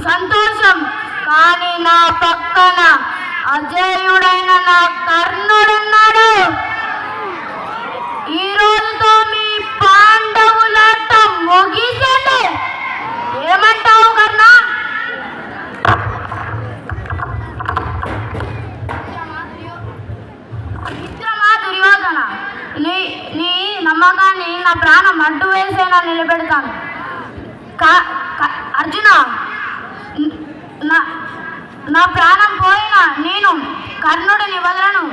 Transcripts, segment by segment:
సంతోషం. కానీ నా పక్కన అజేయుడైన నా కర్ణుడున్నాడు. ఈ రోజుతో మీ పాండవులాట ముగిసింది. ఏమంటావు కర్ణ? మిత్రమా దుర్యోధన, నీ నీ నమ్మకాన్ని నా ప్రాణం అడ్డు వేసేనా నిలబెడతాను. అర్జున, నా ప్రాణం పోయినా నేను కర్ణుడిని వదలను.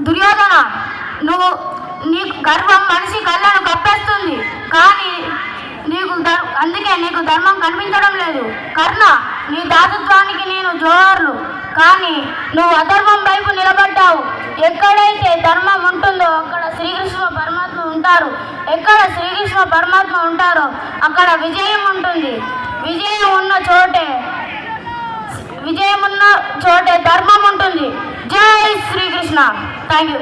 దుర్యోధన, నీకు గర్వం మనిషి కళ్ళను కప్పేస్తుంది, కానీ అందుకే నీకు ధర్మం కనిపించడం లేదు. కర్ణ, నీ దాతృత్వానికి నేను జోహార్లు. కానీ నువ్వు అధర్మం వైపు నిలబడ్డావు. ఎక్కడైతే ధర్మం ఉంటుందో అక్కడ శ్రీకృష్ణ పరమాత్మ ఉంటారు. ఎక్కడ శ్రీకృష్ణ పరమాత్మ ఉంటారో అక్కడ విజయం ఉంటుంది. విజయం ఉన్న చోటే ధర్మం ఉంటుంది. జై శ్రీకృష్ణ. Thank you.